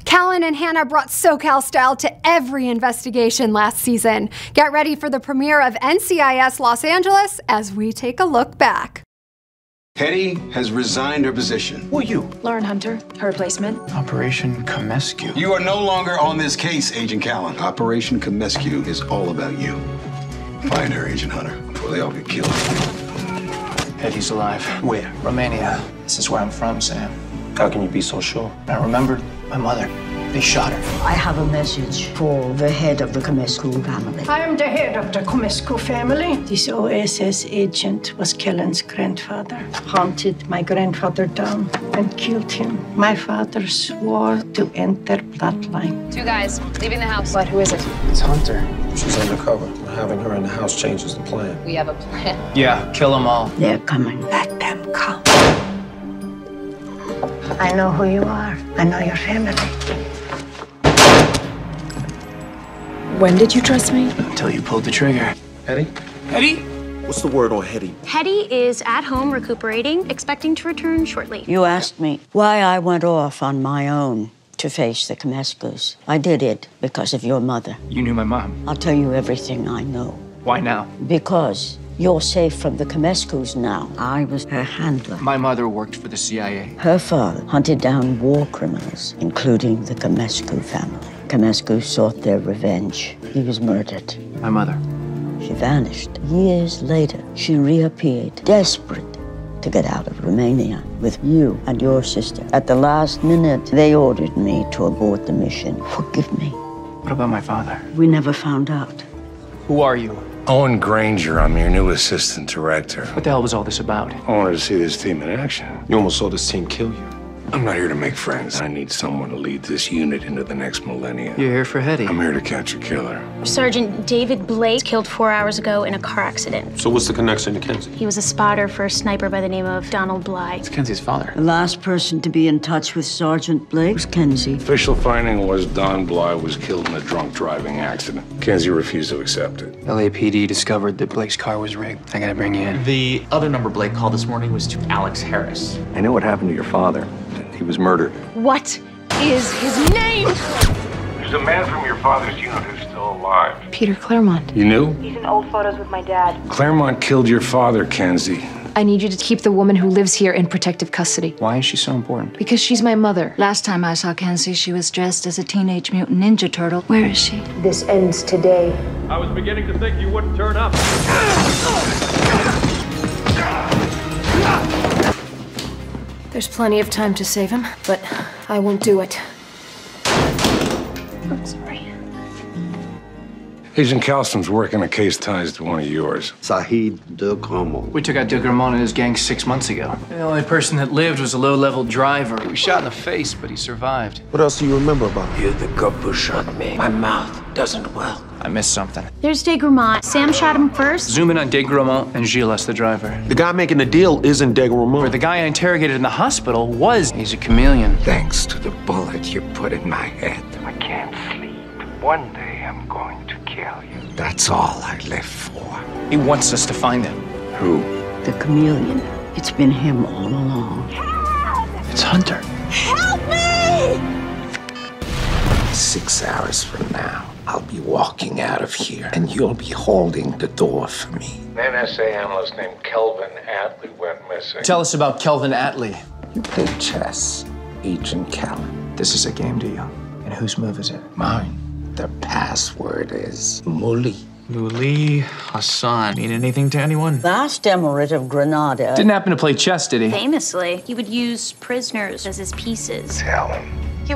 Callan and Hannah brought SoCal style to every investigation last season. Get ready for the premiere of NCIS Los Angeles as we take a look back. Hetty has resigned her position. Who are you? Lauren Hunter, her replacement. Operation Comescue. You are no longer on this case, Agent Callan. Operation Comescue is all about you. Find her, Agent Hunter, before they all get killed. Hetty's alive. Where? Romania. This is where I'm from, Sam. How can you be so sure? I remember my mother. They shot her. I have a message for the head of the Comescue family. I am the head of the Comescue family. This OSS agent was Kellen's grandfather. Hunted my grandfather down and killed him. My father swore to end their bloodline. 2 guys leaving the house. What? Who is it? It's Hunter. She's undercover. Having her in the house changes the plan. We have a plan. Yeah, kill them all. They're coming. Let them come. I know who you are. I know your family. When did you trust me? Until you pulled the trigger. Hetty? Hetty? What's the word on Hetty? Hetty is at home recuperating, expecting to return shortly. You asked me why I went off on my own to face the Comescues. I did it because of your mother. You knew my mom. I'll tell you everything I know. Why now? Because you're safe from the Comescues now. I was her handler. My mother worked for the CIA. Her father hunted down war criminals, including the Comescue family. Comescue sought their revenge. He was murdered. My mother. She vanished. Years later, she reappeared, desperate to get out of Romania with you and your sister. At the last minute, they ordered me to abort the mission. Forgive me. What about my father? We never found out. Who are you? Owen Granger, I'm your new assistant director. What the hell was all this about? I wanted to see this team in action. You almost saw this team kill you. I'm not here to make friends. I need someone to lead this unit into the next millennium. You're here for Hetty. I'm here to catch a killer. Sergeant David Blake killed 4 hours ago in a car accident. So what's the connection to Kenzie? He was a spotter for a sniper by the name of Donald Bly. It's Kenzie's father. The last person to be in touch with Sergeant Blake was Kenzie. Official finding was Don Bly was killed in a drunk driving accident. Kenzie refused to accept it. LAPD discovered that Blake's car was rigged. I gotta bring you in. The other number Blake called this morning was to Alex Harris. I know what happened to your father. He was murdered. What is his name? There's a man from your father's unit who's still alive. Peter Claremont. You knew? He's in old photos with my dad. Claremont killed your father, Kenzie. I need you to keep the woman who lives here in protective custody. Why is she so important? Because she's my mother. Last time I saw Kenzie, she was dressed as a Teenage Mutant Ninja Turtle. Where is she? This ends today. I was beginning to think you wouldn't turn up. There's plenty of time to save him, but I won't do it. I'm sorry. Agent Calston's working a case ties to one of yours. Sahid de Grandmont. We took out de Gramont and his gang 6 months ago. The only person that lived was a low-level driver. He was shot in the face, but he survived. What else do you remember about him? You're the caboose on me. My mouth doesn't well. I missed something. There's de Gramont. Sam shot him first. Zoom in on de Gramont and Gilles, the driver. The guy making the deal isn't de Grandmont. Where the guy I interrogated in the hospital was. He's a chameleon. Thanks to the bullet you put in my head. I can't sleep. One day I'm going to kill you. That's all I live for. He wants us to find him. Who? The chameleon. It's been him all along. It's Hunter. Help me! 6 hours from now, I'll be walking out of here, and you'll be holding the door for me. An NSA analyst named Kelvin Atlee went missing. Tell us about Kelvin Atlee. You play chess, Agent Callan. This is a game to you. And whose move is it? Mine. The password is Muli. Luli Hassan. Mean anything to anyone? Last emirate of Granada. Didn't happen to play chess, did he? Famously, he would use prisoners as his pieces. Tell him.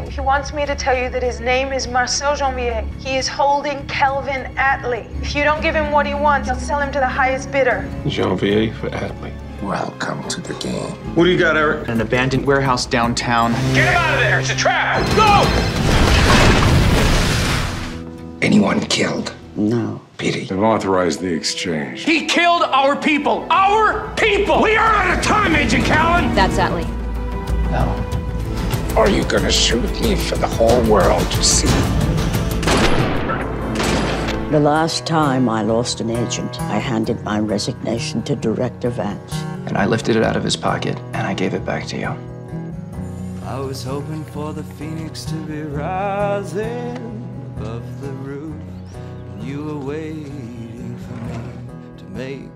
He wants me to tell you that his name is Marcel Janvier. He is holding Kelvin Atlee. If you don't give him what he wants, he'll sell him to the highest bidder. Janvier for Atlee. Welcome to the game. What do you got, Eric? An abandoned warehouse downtown. Get him out of there! It's a trap! Go! Anyone killed? No. Pity. They've authorized the exchange. He killed our people! Our people! We are out of time, Agent Callan! That's Atlee. No. Are you gonna shoot me for the whole world to see? The last time I lost an agent, I handed my resignation to Director Vance. And I lifted it out of his pocket, and I gave it back to you. I was hoping for the phoenix to be rising above the roof, and you were waiting for me to make